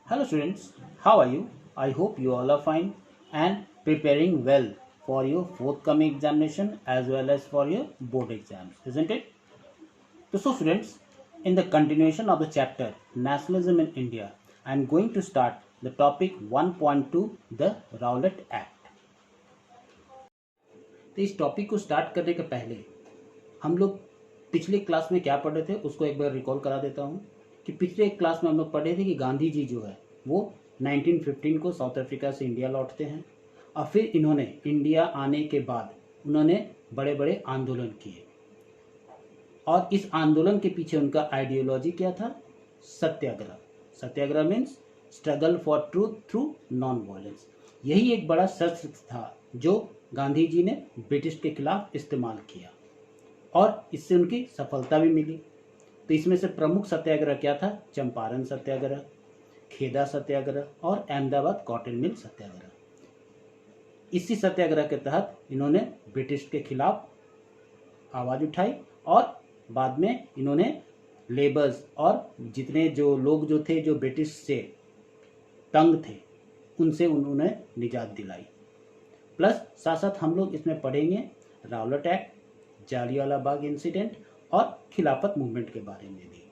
Hello students, how are you? I hope you all are fine and preparing well for your forthcoming examination as well as for your board exams, isn't it? So students, in the continuation of the chapter Nationalism in India, I am going to start the topic 1.2 the Rowlatt Act. तो इस topic को start करने के पहले हम लोग पिछले class में क्या पढ़े थे उसको एक बार रिकॉल करा देता हूँ कि पिछले क्लास में हम लोग पढ़े थे कि गांधी जी जो है वो 1915 को साउथ अफ्रीका से इंडिया लौटते हैं और फिर इन्होंने इंडिया आने के बाद उन्होंने बड़े बड़े आंदोलन किए और इस आंदोलन के पीछे उनका आइडियोलॉजी क्या था? Satyagraha. Satyagraha means struggle for truth through non violence. यही एक बड़ा शस्त्र था जो गांधी जी ने ब्रिटिश के खिलाफ इस्तेमाल किया और इससे उनकी सफलता भी मिली। तो इसमें से प्रमुख सत्याग्रह क्या था? चंपारण सत्याग्रह, खेदा सत्याग्रह और अहमदाबाद कॉटन मिल सत्याग्रह। इसी सत्याग्रह के तहत इन्होंने ब्रिटिश के खिलाफ आवाज़ उठाई और बाद में इन्होंने लेबर्स और जितने जो लोग जो थे जो ब्रिटिश से तंग थे उनसे उन्होंने निजात दिलाई। प्लस साथ साथ हम लोग इसमें पढ़ेंगे रावलट एक्ट, जालियांवाला बाग इंसिडेंट और खिलाफत मूवमेंट के बारे में भी।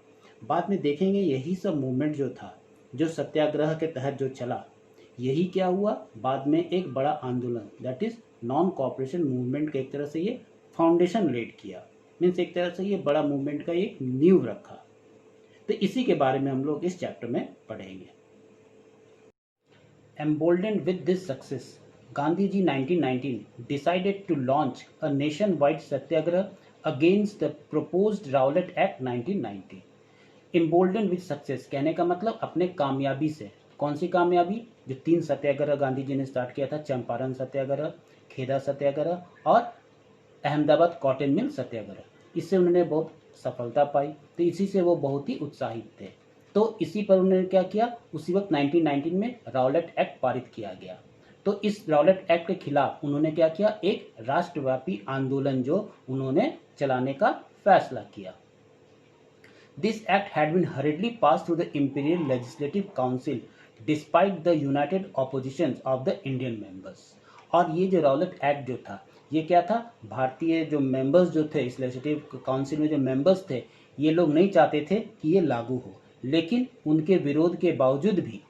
बाद में देखेंगे यही सब मूवमेंट जो था जो सत्याग्रह के तहत जो चला, यही क्या हुआ बाद में एक बड़ा आंदोलन that is non cooperation movement के एक तरह से ये फाउंडेशन लेड किया। मीन्स एक तरह से ये बड़ा मूवमेंट का एक नींव रखा। तो इसी के बारे में हम लोग इस चैप्टर में पढ़ेंगे। Emboldened with this success, Gandhiji 1919 decided to launch a nationwide satyagraha against the proposed Rowlatt Act 1990. Emboldened with success कहने का मतलब अपने कामयाबी से। कौन सी कामयाबी? जो 3 सत्याग्रह गांधी जी ने स्टार्ट किया था, चंपारण सत्याग्रह, खेदा सत्याग्रह और अहमदाबाद कॉटन मिल सत्याग्रह, इससे उन्होंने बहुत सफलता पाई। तो इसी से वो बहुत ही उत्साहित थे। तो इसी पर उन्होंने क्या किया, उसी वक्त 1919 में रावलट एक्ट पारित किया गया। तो इस रावलट एक्ट के खिलाफ उन्होंने क्या किया, एक राष्ट्रव्यापी आंदोलन जो उन्होंने चलाने का फैसला किया। This act had been hurriedly passed through the imperial legislative council despite the united opposition of the Indian members. और ये जो रावलट एक्ट जो था ये क्या था, भारतीय जो मेंबर्स जो थे इस लेजिस्लेटिव काउंसिल में जो मेंबर्स थे ये लोग नहीं चाहते थे कि ये लागू हो, लेकिन उनके विरोध के बावजूद भी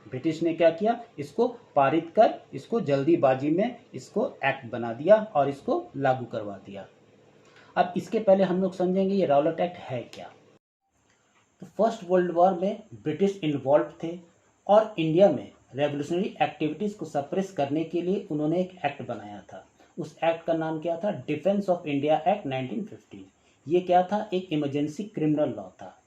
ब्रिटिश ने क्या किया, इसको पारित कर इसको जल्दीबाजी में इसको एक्ट बना दिया और इसको लागू करवा दिया। अब इसके पहले हम लोग समझेंगे ये रावलट एक्ट है क्या। तो फर्स्ट वर्ल्ड वॉर में ब्रिटिश इन्वॉल्व थे और इंडिया में रेवोल्यूशनरी एक्टिविटीज को सप्रेस करने के लिए उन्होंने एक एक्ट बनाया था। उस एक्ट का नाम क्या था? Defence of India act 1915। ये क्या था, एक इमरजेंसी क्रिमिनल लॉ था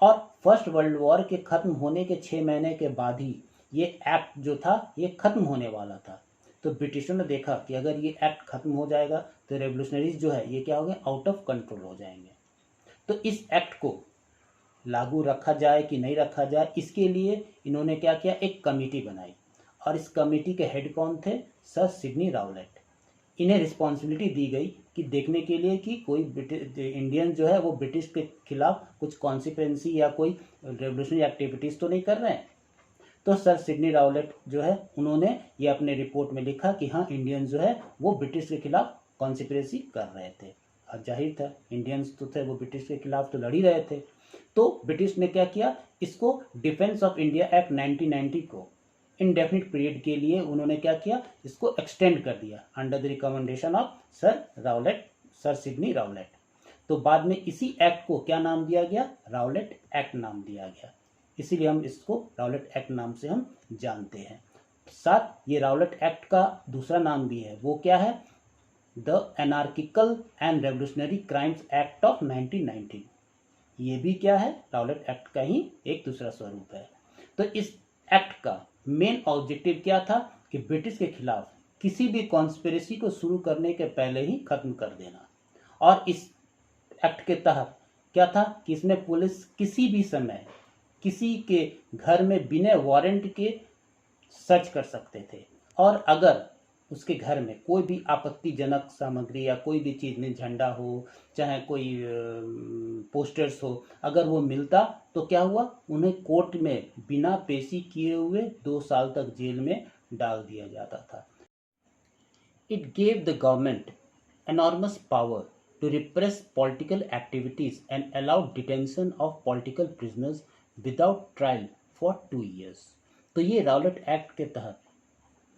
और फर्स्ट वर्ल्ड वॉर के खत्म होने के 6 महीने के बाद ही ये एक्ट जो था ये खत्म होने वाला था। तो ब्रिटिशों ने देखा कि अगर ये एक्ट खत्म हो जाएगा तो रेवोल्यूशनरीज जो है ये क्या हो गए, आउट ऑफ कंट्रोल हो जाएंगे। तो इस एक्ट को लागू रखा जाए कि नहीं रखा जाए, इसके लिए इन्होंने क्या किया, एक कमेटी बनाई और इस कमेटी के हेड कौन थे? Sir Sidney Rowlatt. इन्हें रिस्पॉन्सिबिलिटी दी गई कि देखने के लिए कि कोई इंडियन जो है वो ब्रिटिश के खिलाफ कुछ कॉन्सिक्वेंसी या कोई रेवोल्यूशनरी एक्टिविटीज़ तो नहीं कर रहे हैं। तो सर सिडनी रावलट जो है उन्होंने ये अपने रिपोर्ट में लिखा कि हाँ इंडियंस जो है वो ब्रिटिश के खिलाफ कॉन्सिक्वेंसी कर रहे थे। और जाहिर था इंडियंस तो थे वो ब्रिटिश के खिलाफ तो लड़ ही रहे थे। तो ब्रिटिश ने क्या किया, इसको डिफेंस ऑफ इंडिया एक्ट 1990 को इंडेफिनिट पीरियड के लिए उन्होंने क्या किया, इसको एक्सटेंड कर दिया under the recommendation of sir Sidney Rowlatt. तो बाद में इसी एक्ट को क्या नाम दिया गया, रावलट एक्ट नाम दिया गया। इसीलिए हम इसको रावलट एक्ट नाम से हम जानते हैं। साथ ये रावलट एक्ट का दूसरा नाम भी है, वो क्या है, the anarchical and revolutionary crimes act of 1919। ये भी क्या है, रावलट एक्ट का ही एक दूसरा स्वरूप है। तो इस एक्ट का मेन ऑब्जेक्टिव क्या था कि ब्रिटिश के खिलाफ किसी भी कॉन्स्पिरेसी को शुरू करने के पहले ही खत्म कर देना। और इस एक्ट के तहत क्या था कि इसमें पुलिस किसी भी समय किसी के घर में बिना वारंट के सर्च कर सकते थे और अगर उसके घर में कोई भी आपत्तिजनक सामग्री या कोई भी चीज़ में झंडा हो, चाहे कोई पोस्टर्स हो, अगर वो मिलता तो क्या हुआ, उन्हें कोर्ट में बिना पेशी किए हुए 2 साल तक जेल में डाल दिया जाता था। It gave the government enormous power to repress political activities and allowed detention of political prisoners without trial for 2 years। तो ये राउलेट एक्ट के तहत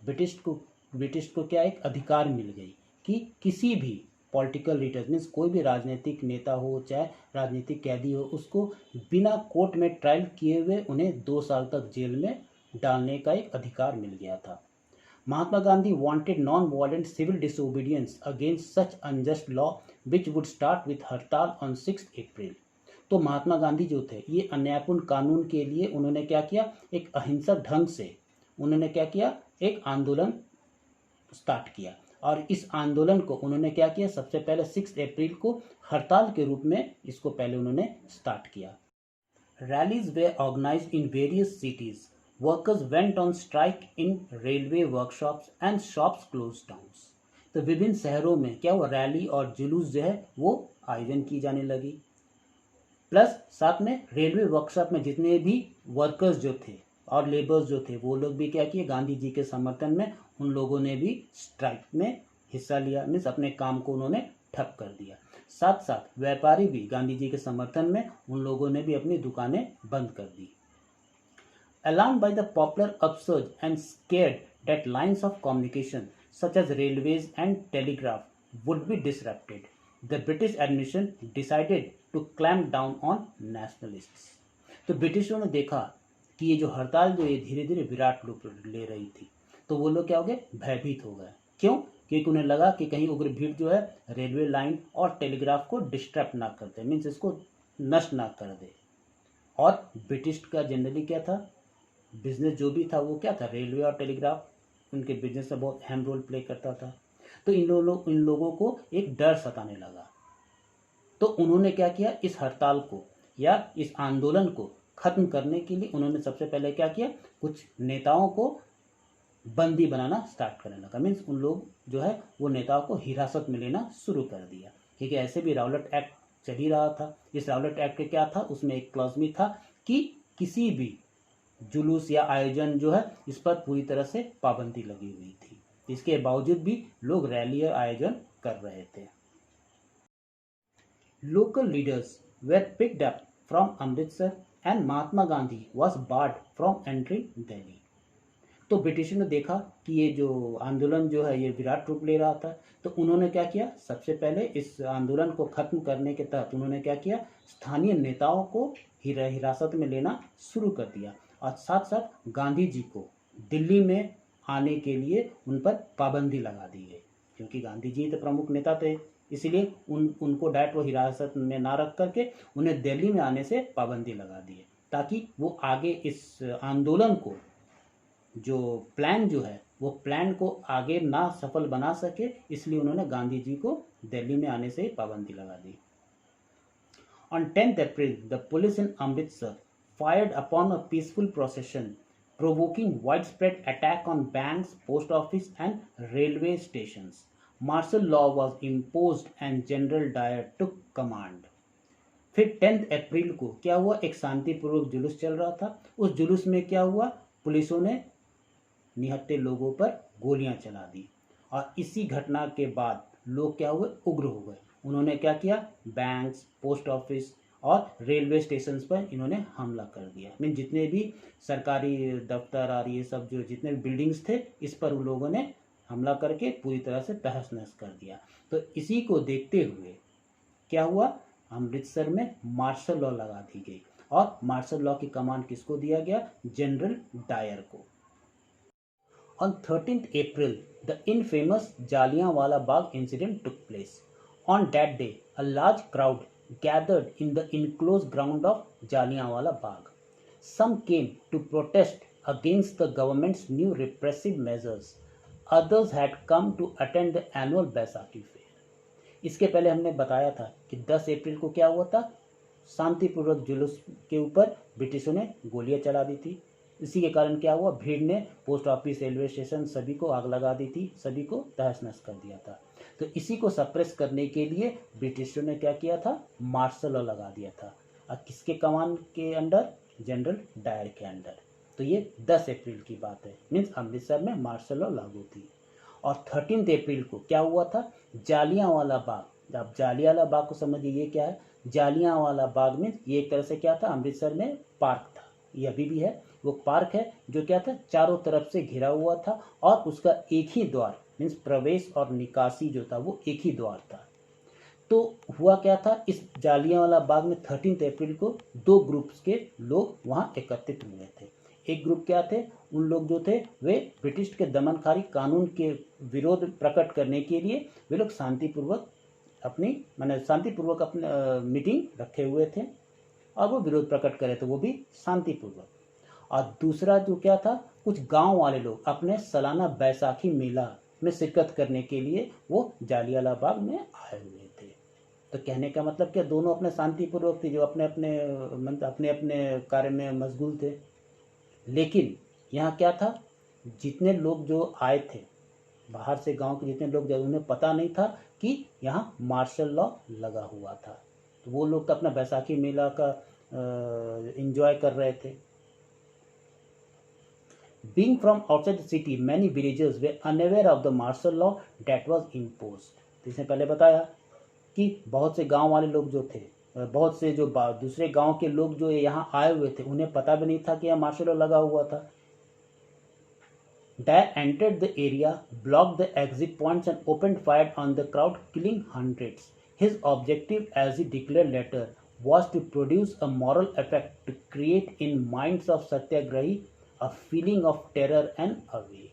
ब्रिटिश को क्या एक अधिकार मिल गई कि किसी भी पॉलिटिकल लीडर मीन्स कोई भी राजनीतिक नेता हो चाहे राजनीतिक कैदी हो, उसको बिना कोर्ट में ट्रायल किए हुए उन्हें 2 साल तक जेल में डालने का एक अधिकार मिल गया था। Mahatma Gandhi wanted non-violent civil disobedience against such unjust law which would start with हड़ताल on 6 अप्रैल। तो महात्मा गांधी जो थे ये अन्यायपूर्ण कानून के लिए उन्होंने क्या किया, एक अहिंसक ढंग से उन्होंने क्या किया, एक आंदोलन स्टार्ट किया। और इस आंदोलन को उन्होंने क्या किया, सबसे पहले 6 अप्रैल को हड़ताल के रूप में इसको पहले उन्होंने स्टार्ट किया। Rallies were organised in various cities. Workers went on strike in railway workshops and shops closed down। तो विभिन्न शहरों में क्या हुआ, रैली और जुलूस जो है वो आयोजन की जाने लगी। प्लस साथ में रेलवे वर्कशॉप में जितने भी वर्कर्स जो थे और लेबर्स जो थे वो लोग भी क्या किए, गांधी जी के समर्थन में उन लोगों ने भी स्ट्राइक में हिस्सा लिया, मीन्स अपने काम को उन्होंने ठप कर दिया। साथ साथ व्यापारी भी गांधी जी के समर्थन में उन लोगों ने भी अपनी दुकानें बंद कर दी। Alarmed by the popular upsurge and scared that lines of communication such as railways and telegraph would be disrupted, the British administration decided to clamp down on nationalists। तो ब्रिटिशों ने देखा कि ये जो हड़ताल जो ये धीरे धीरे विराट रूप ले रही थी, तो वो लोग क्या हो गए, भयभीत हो गए। क्यों? क्योंकि उन्हें लगा कि कहीं उग्र भीड़ जो है रेलवे लाइन और टेलीग्राफ को डिस्टर्ब ना कर दे, मीन्स इसको नष्ट ना कर दे। और ब्रिटिश का जनरली क्या था, बिजनेस जो भी था वो क्या था, रेलवे और टेलीग्राफ उनके बिजनेस में बहुत अहम रोल प्ले करता था। तो इन लोगों को एक डर सताने लगा। तो उन्होंने क्या किया, इस हड़ताल को या इस आंदोलन को खत्म करने के लिए उन्होंने सबसे पहले क्या किया, कुछ नेताओं को बंदी बनाना स्टार्ट करने लगा। मीन्स उन लोग जो है वो नेताओं को हिरासत में लेना शुरू कर दिया, क्योंकि ऐसे भी राउलेट एक्ट चल ही रहा था। इस राउलेट एक्ट के क्या था, उसमें एक क्लॉज भी था कि किसी भी जुलूस या आयोजन जो है इस पर पूरी तरह से पाबंदी लगी हुई थी। इसके बावजूद भी लोग रैली और आयोजन कर रहे थे। Local leaders were picked up from Amritsar and Mahatma Gandhi was barred from entering Delhi. तो ब्रिटिशों ने देखा कि ये जो आंदोलन जो है ये विराट रूप ले रहा था, तो उन्होंने क्या किया, सबसे पहले इस आंदोलन को खत्म करने के तहत उन्होंने क्या किया, स्थानीय नेताओं को हिरासत में लेना शुरू कर दिया और साथ साथ गांधी जी को दिल्ली में आने के लिए उन पर पाबंदी लगा दी गई, क्योंकि गांधी जी तो प्रमुख नेता थे, इसलिए उनको डायरेक्ट वो हिरासत में ना रख करके उन्हें दिल्ली में आने से पाबंदी लगा दी है, ताकि वो आगे इस आंदोलन को जो प्लान जो है वो प्लान को आगे ना सफल बना सके, इसलिए उन्होंने गांधी जी को दिल्ली में आने से पाबंदी लगा दी। On 10th April, the police in Amritsar fired upon a peaceful procession, provoking widespread attack on banks, post office and railway stations। Martial law was imposed and General Dyer took command। फिर 10 अप्रैल को क्या हुआ, एक शांतिपूर्वक जुलूस चल रहा था। उस जुलूस में क्या हुआ, पुलिसों ने निहत्थे लोगों पर गोलियां चला दी और इसी घटना के बाद लोग क्या हुए, उग्र हो गए। उन्होंने क्या किया, बैंक्स, पोस्ट ऑफिस और रेलवे स्टेशन पर इन्होंने हमला कर दिया। मीन जितने भी सरकारी दफ्तर और ये सब जो जितने भी बिल्डिंग्स थे इस पर उन लोगों ने हमला करके पूरी तरह से तहस नहस कर दिया। तो इसी को देखते हुए क्या हुआ, अमृतसर में मार्शल लॉ लगा दी गई और मार्शल लॉ की कमांड किसको दिया गया, जनरल डायर को। On 13th April, the infamous Jallianwala Bagh incident took place। On that day, a large crowd gathered in the enclosed ground of Jallianwala Bagh। Some came to protest against the government's new repressive measures। Others had come to attend the annual Baisakhi fair। इसके पहले हमने बताया था कि 10 अप्रैल को क्या हुआ था, शांतिपूर्वक जुलूस के ऊपर ब्रिटिशों ने गोलियां चला दी थी। इसी के कारण क्या हुआ, भीड़ ने पोस्ट ऑफिस, रेलवे स्टेशन सभी को आग लगा दी थी, सभी को तहस नहस कर दिया था। तो इसी को सप्रेस करने के लिए ब्रिटिशों ने क्या किया था, मार्शल लॉ लगा दिया था। और किसके कमान के अंडर, जनरल डायर के अंडर। तो ये 10 अप्रैल की बात है, मीन्स अमृतसर में मार्शल लॉ लागू थी। और 13 अप्रैल को क्या हुआ था, जालियांवाला बाग। आप जालियांवाला बाग को समझिए, ये क्या है, जालियांवाला बाग में ये एक तरह से क्या था, अमृतसर में पार्क था, ये अभी भी है। वो पार्क है जो क्या था, चारों तरफ से घिरा हुआ था और उसका एक ही द्वार, मीन्स प्रवेश और निकासी जो था वो एक ही द्वार था। तो हुआ क्या था, इस जालियांवाला बाग में 13 अप्रैल को 2 ग्रुप्स के लोग वहाँ एकत्रित हुए थे। एक ग्रुप क्या थे, उन लोग जो थे वे ब्रिटिश के दमनकारी कानून के विरोध प्रकट करने के लिए वे लोग शांतिपूर्वक अपनी मीटिंग रखे हुए थे और वो विरोध प्रकट करे थे, वो भी शांतिपूर्वक। और दूसरा जो क्या था, कुछ गांव वाले लोग अपने सालाना बैसाखी मेला में शिरकत करने के लिए वो जालियांवाला बाग में आए हुए थे। तो कहने का मतलब क्या, दोनों अपने शांतिपूर्वक थे, जो अपने अपने कार्य में मशगूल थे। लेकिन यहाँ क्या था, जितने लोग जो आए थे बाहर से, गांव के जितने लोग, जब उन्हें पता नहीं था कि यहाँ मार्शल लॉ लगा हुआ था, तो वो लोग तो अपना बैसाखी मेला का एंजॉय कर रहे थे। Being from outside the city, many villagers were unaware of the martial law that was imposed. तो इसने पहले बताया कि बहुत से गांव वाले लोग जो थे, बहुत से जो दूसरे गांव के लोग जो यहाँ आए हुए थे, उन्हें पता भी नहीं था कि यहाँ मार्शल लॉ लगा हुआ था। Dyer entered the area, blocked the exit points and opened fire on the crowd, killing hundreds. His objective, as he declared later, was to produce a moral effect to create in minds of satyagrahi a feeling of terror and awe.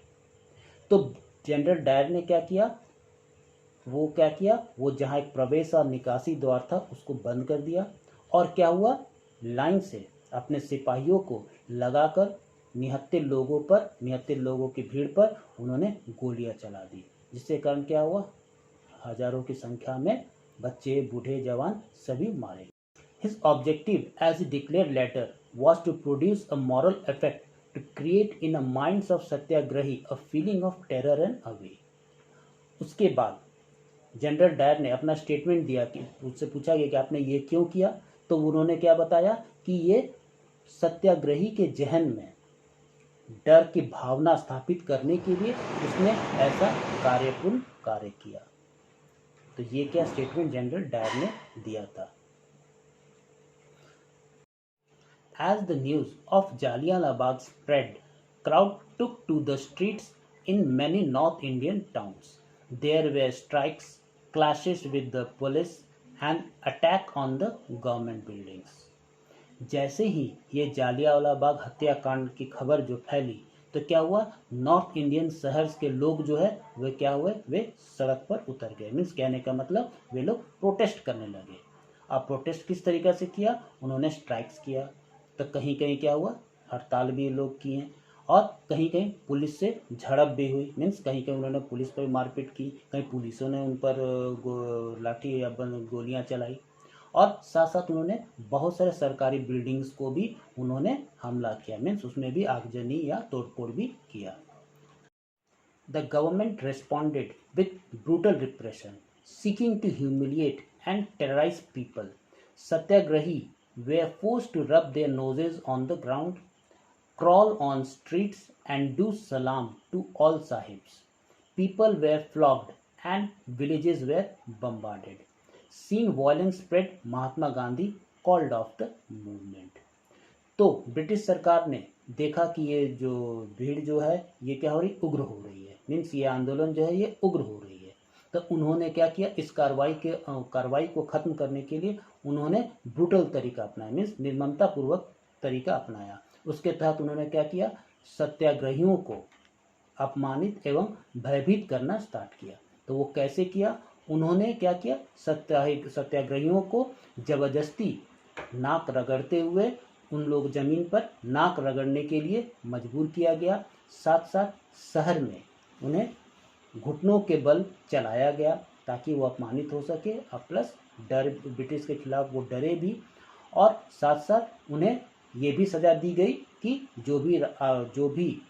तो general Dyer ने क्या किया, वो जहाँ एक प्रवेश और निकासी द्वार था उसको बंद कर दिया। और क्या हुआ, लाइन से अपने सिपाहियों को लगाकर निहत्थे लोगों की भीड़ पर उन्होंने गोलियां चला दी, जिससे कारण क्या हुआ, हजारों की संख्या में बच्चे, बूढ़े, जवान सभी मारे। His objective, as he declared later, was to produce a moral effect to create in the minds of satyagrahi a feeling of terror and awe. उसके बाद जनरल डायर ने अपना स्टेटमेंट दिया कि उससे पूछा गया कि आपने ये क्यों किया, तो उन्होंने क्या बताया कि ये सत्याग्रही के जहन में डर की भावना स्थापित करने के लिए उसने ऐसा कार्यपूर्ण कार्य किया। तो ये क्या स्टेटमेंट जनरल डायर ने दिया था। As the news of Jallianwala Bagh spread, crowd took to the streets in many North Indian towns. There were strikes, clashes with the police, and attack on the government buildings. जैसे ही ये जालियांवाला बाग हत्याकांड की खबर जो फैली, तो क्या हुआ, नॉर्थ इंडियन शहर के लोग जो है वे क्या हुए, वे सड़क पर उतर गए। मीन्स कहने का मतलब वे लोग प्रोटेस्ट करने लगे। अब प्रोटेस्ट किस तरीके से किया, उन्होंने स्ट्राइक्स किया, तो कहीं कहीं क्या हुआ, हड़ताल भी लोग किए, और कहीं कहीं पुलिस से झड़प भी हुई। मीन्स कहीं कहीं उन्होंने पुलिस पर मारपीट की, कहीं पुलिसों ने उन पर लाठी या गोलियां चलाई, और साथ साथ उन्होंने बहुत सारे सरकारी बिल्डिंग्स को भी उन्होंने हमला किया। मीन्स उसमें भी आगजनी या तोड़फोड़ भी किया। The government responded with brutal repression, seeking to humiliate and terrorise people. Satyagrahi were forced to rub their noses on the ground, crawl on streets and do salam to all sahibs. People were flogged and villages were bombarded. Seeing violence spread, Mahatma Gandhi called off the movement. तो British सरकार ने देखा कि ये जो भीड़ जो है ये क्या हो रही, उग्र हो रही है। मीन्स ये आंदोलन जो है ये उग्र हो रही है। तो उन्होंने क्या किया, इस कार्रवाई को खत्म करने के लिए उन्होंने ब्रूटल तरीका अपनाया, मीन्स निर्ममता पूर्वक तरीका अपनाया। उसके तहत उन्होंने क्या किया, सत्याग्रहियों को अपमानित एवं भयभीत करना स्टार्ट किया। तो वो कैसे किया, उन्होंने क्या किया, सत्याग्रहियों को जबरदस्ती नाक रगड़ते हुए उन लोग जमीन पर नाक रगड़ने के लिए मजबूर किया गया। साथ साथ शहर में उन्हें घुटनों के बल चलाया गया ताकि वो अपमानित हो सके, और प्लस डर, ब्रिटिश के खिलाफ वो डरे भी, और साथ साथ उन्हें ये भी सज़ा दी गई कि जो भी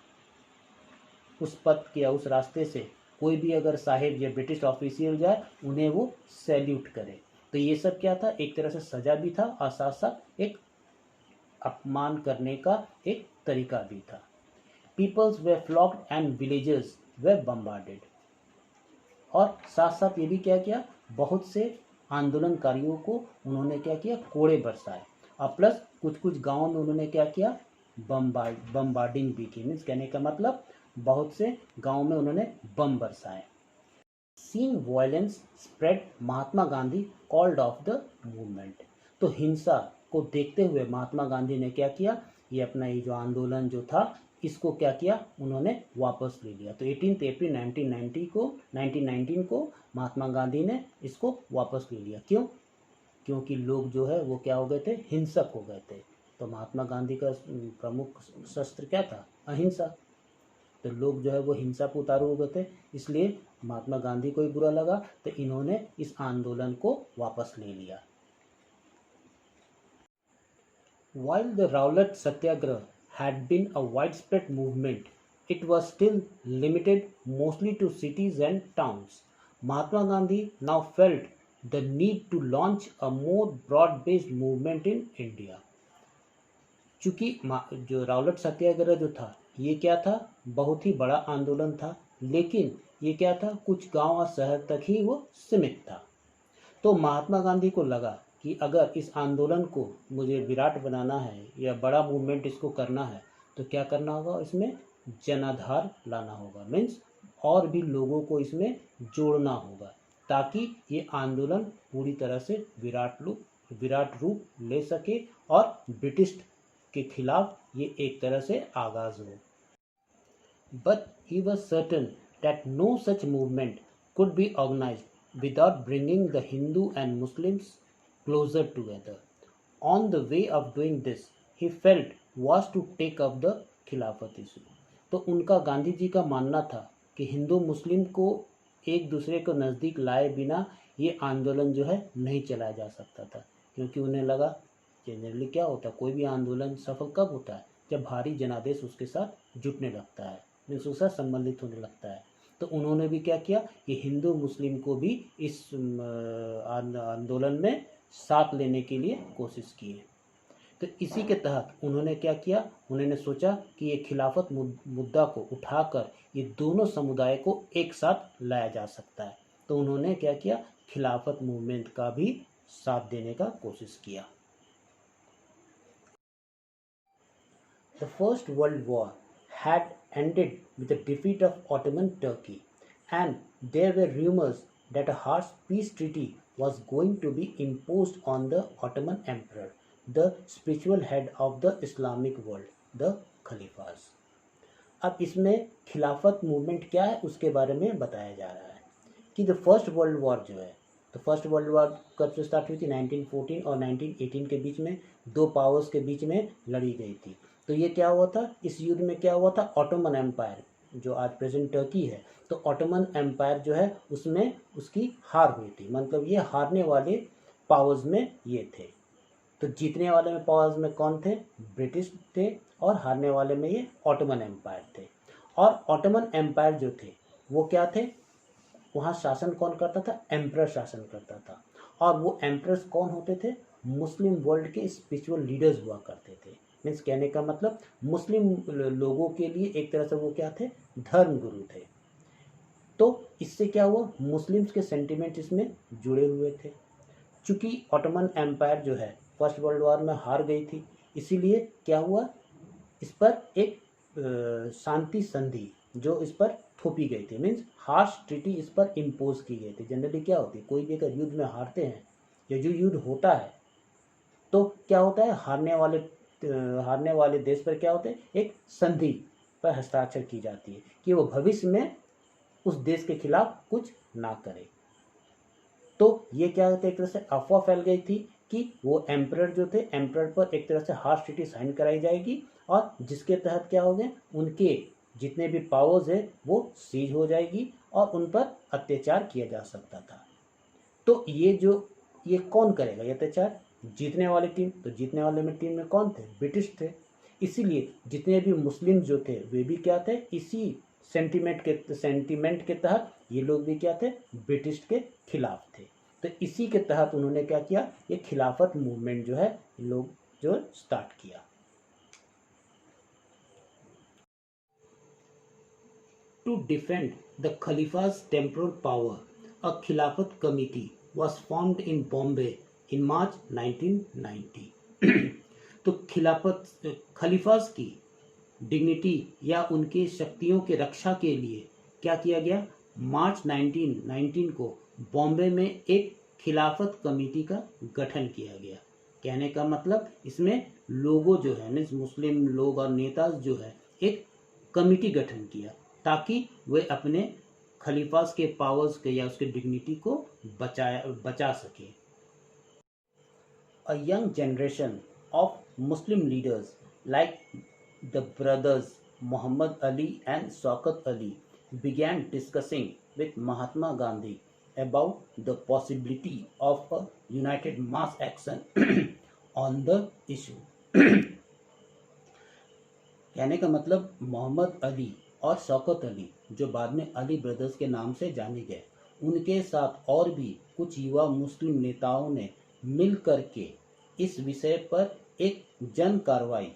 उस पथ या उस रास्ते से कोई भी अगर साहेब या ब्रिटिश ऑफिशियल जाए उन्हें वो सैल्यूट करे। तो ये सब क्या था, एक तरह से सजा भी था और साथ साथ एक अपमान करने का एक तरीका भी था। Peoples they flocked and villages they bombarded. और साथ साथ ये भी क्या किया, बहुत से आंदोलनकारियों को उन्होंने क्या किया, कोड़े बरसाए। और प्लस कुछ कुछ गाँव में उन्होंने क्या किया, बम्बार्डिंग भी की। मीन्स कहने का मतलब बहुत से गाँव में उन्होंने बम बरसाए। Seeing violence spread, Mahatma Gandhi called off the movement. तो हिंसा को देखते हुए महात्मा गांधी ने क्या किया, ये अपना ये जो आंदोलन जो था इसको क्या किया, उन्होंने वापस ले लिया। तो 18 अप्रैल 1919 को महात्मा गांधी ने इसको वापस ले लिया। क्यों? क्योंकि लोग जो है वो क्या हो गए थे, हिंसक हो गए थे। तो महात्मा गांधी का प्रमुख शस्त्र क्या था, अहिंसा। तो लोग जो है वो हिंसा को उतारू हो गए थे, इसलिए महात्मा गांधी को ही बुरा लगा, तो इन्होंने इस आंदोलन को वापस ले लिया। While the Rowlatt Satyagraha had been a widespread movement, it was still limited mostly to cities and towns. Mahatma Gandhi now felt the need to launch a more broad-based movement in India. चूँकि जो रावलट सत्याग्रह जो था ये क्या था, बहुत ही बड़ा आंदोलन था, लेकिन ये क्या था, कुछ गांव और शहर तक ही वो सीमित था। तो महात्मा गांधी को लगा कि अगर इस आंदोलन को मुझे विराट बनाना है या बड़ा मूवमेंट इसको करना है तो क्या करना होगा, इसमें जनाधार लाना होगा। मीन्स और भी लोगों को इसमें जोड़ना होगा ताकि ये आंदोलन पूरी तरह से विराट रूप ले सके और ब्रिटिश के खिलाफ ये एक तरह से आगाज हो। But he was certain that no such movement could be organized without bringing the Hindu and Muslims closer together. On the way of doing this, he felt was to take up the खिलाफत issue. तो उनका गांधी जी का मानना था कि हिंदू मुस्लिम को एक दूसरे को नज़दीक लाए बिना ये आंदोलन जो है नहीं चलाया जा सकता था। क्योंकि उन्हें लगा जनरली क्या होता है, कोई भी आंदोलन सफल कब होता है, जब भारी जनादेश उसके साथ जुटने लगता है, उसके साथ सम्मिलित होने लगता है। तो उन्होंने भी क्या किया कि हिंदू मुस्लिम को भी इस आंदोलन में साथ लेने के लिए कोशिश की है। तो इसी के तहत उन्होंने क्या किया, उन्होंने सोचा कि ये खिलाफत मुद्दा को उठाकर ये दोनों समुदाय को एक साथ लाया जा सकता है। तो उन्होंने क्या किया, खिलाफत मूवमेंट का भी साथ देने का कोशिश किया। The First World War had ended with the defeat of Ottoman Turkey, and there were rumors that a harsh peace treaty was going to be imposed on the Ottoman Emperor, the spiritual head of the Islamic world, the Khalifas. अब इसमें खिलाफत movement क्या है उसके बारे में बताया जा रहा है कि द फर्स्ट वर्ल्ड वॉर जो है, तो फर्स्ट वर्ल्ड वॉर कब से स्टार्ट हुई थी, 1914 और 1918 के बीच में दो पावर्स के बीच में लड़ी गई थी। तो ये क्या हुआ था, इस युद्ध में क्या हुआ था, ऑटोमन एम्पायर जो आज प्रेजेंट टर्की है, तो ऑटोमन एम्पायर जो है उसमें उसकी हार हुई थी। मतलब ये हारने वाले पावर्स में ये थे। तो जीतने वाले में पावर्स में कौन थे, ब्रिटिश थे, और हारने वाले में ये ऑटोमन एम्पायर थे। और ऑटोमन एम्पायर जो थे वो क्या थे, वहाँ शासन कौन करता था, एम्परर शासन करता था। और वो एम्परर्स कौन होते थे, मुस्लिम वर्ल्ड के स्पिरिचुअल लीडर्स हुआ करते थे। मीन्स कहने का मतलब मुस्लिम लोगों के लिए एक तरह से वो क्या थे, धर्म गुरु थे। तो इससे क्या हुआ, मुस्लिम्स के सेंटिमेंट इसमें जुड़े हुए थे। चूँकि ऑटोमन एम्पायर जो है फर्स्ट वर्ल्ड वॉर में हार गई थी, इसीलिए क्या हुआ, इस पर एक शांति संधि जो इस पर थोपी गई थी। मीन्स हार्श ट्रीटी इस पर इम्पोज की गई थी। जनरली क्या होती है, कोई भी अगर युद्ध में हारते हैं या जो युद्ध होता है तो क्या होता है, हारने वाले देश पर क्या होता है, एक संधि पर हस्ताक्षर की जाती है कि वो भविष्य में उस देश के खिलाफ कुछ ना करे। तो ये क्या होता है, एक तरह से अफवाह फैल गई थी कि वो एम्परर जो थे, एम्परर पर एक तरह से हार्श ट्रीटी साइन कराई जाएगी और जिसके तहत क्या हो गए, उनके जितने भी पावर्स है वो सीज हो जाएगी और उन पर अत्याचार किया जा सकता था। तो ये कौन करेगा ये अत्याचार, जीतने वाली टीम। तो जीतने वाले में टीम में कौन थे, ब्रिटिश थे। इसीलिए जितने भी मुस्लिम जो थे वे भी क्या थे, इसी सेंटिमेंट के तहत ये लोग भी क्या थे, ब्रिटिश के खिलाफ थे। तो इसी के तहत उन्होंने क्या किया, ये खिलाफत मूवमेंट जो है लोग जो स्टार्ट किया। To defend the Khalifa's temporal power, a Khilafat committee was formed in Bombay in March 1990. तो खलीफास की डिग्निटी या उनकी शक्तियों के रक्षा के लिए क्या किया गया, मार्च 1919 को बॉम्बे में एक खिलाफत कमेटी का गठन किया गया। कहने का मतलब इसमें लोगों जो है मीन्स मुस्लिम लोग और नेता जो है एक कमेटी गठन किया ताकि वे अपने खलीफास के पावर्स के या उसके डिग्निटी को बचा सके। A young generation of Muslim leaders like the brothers Muhammad Ali and Shaukat Ali began discussing with Mahatma Gandhi about the possibility of a united mass action on the issue. कहने का मतलब मोहम्मद अली और शौकत अली जो बाद में अली ब्रदर्स के नाम से जाने गए, उनके साथ और भी कुछ युवा मुस्लिम नेताओं ने मिल करके इस विषय पर एक जन कार्रवाई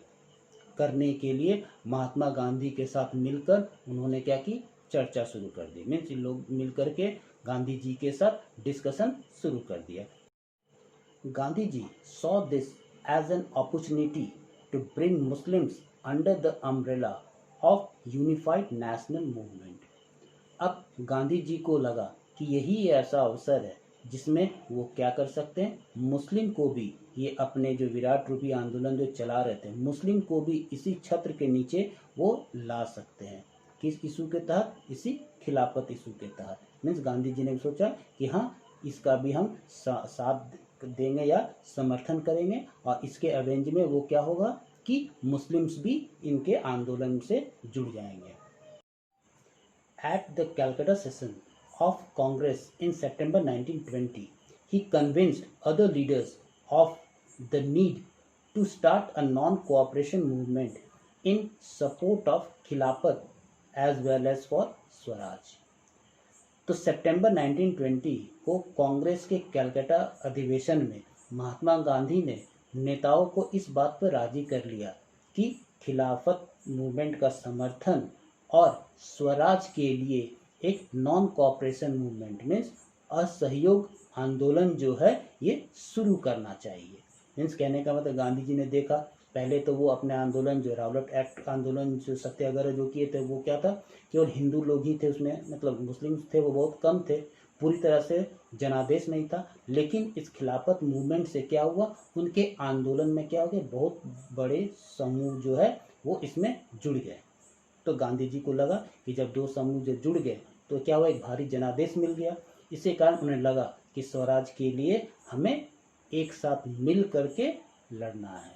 करने के लिए महात्मा गांधी के साथ मिलकर उन्होंने क्या की, चर्चा शुरू कर दी। मीन्स लोग मिल करके गांधी जी के साथ डिस्कशन शुरू कर दिया। Gandhi ji saw this as an opportunity to bring Muslims under the umbrella of unified national movement. अब गांधी जी को लगा कि यही ऐसा अवसर है जिसमें वो क्या कर सकते हैं, मुस्लिम को भी ये अपने जो विराट रूपी आंदोलन जो चला रहे थे, मुस्लिम को भी इसी छत्र के नीचे वो ला सकते हैं। किस इशू के तहत, इसी खिलाफत इशू के तहत। मीन्स गांधी जी ने सोचा कि हाँ इसका भी हम साथ देंगे या समर्थन करेंगे और इसके अवेंज में वो क्या होगा कि मुस्लिम्स भी इनके आंदोलन से जुड़ जाएंगे। At the Calcutta session of Congress in September 1920, he convinced other leaders of the need to start a non-cooperation movement in support of Khilafat as well as for Swaraj. तो सितंबर 1920 को कांग्रेस के कलकत्ता अधिवेशन में महात्मा गांधी ने नेताओं को इस बात पर राजी कर लिया कि खिलाफत मूवमेंट का समर्थन और स्वराज के लिए एक नॉन कोऑपरेशन मूवमेंट मीन्स असहयोग आंदोलन जो है ये शुरू करना चाहिए। मीन्स कहने का मतलब गांधी जी ने देखा पहले तो वो अपने आंदोलन जो रावलट एक्ट आंदोलन जो सत्याग्रह जो किए थे वो क्या था, केवल हिंदू लोग ही थे उसमें, मतलब मुस्लिम थे वो बहुत कम थे, पूरी तरह से जनादेश नहीं था। लेकिन इस खिलाफत मूवमेंट से क्या हुआ, उनके आंदोलन में क्या हो गया, बहुत बड़े समूह जो है वो इसमें जुड़ गए। तो गांधी जी को लगा कि जब दो समूह जो जुड़ गए तो क्या हुआ, एक भारी जनादेश मिल गया। इसी कारण उन्हें लगा कि स्वराज के लिए हमें एक साथ मिल करके लड़ना है।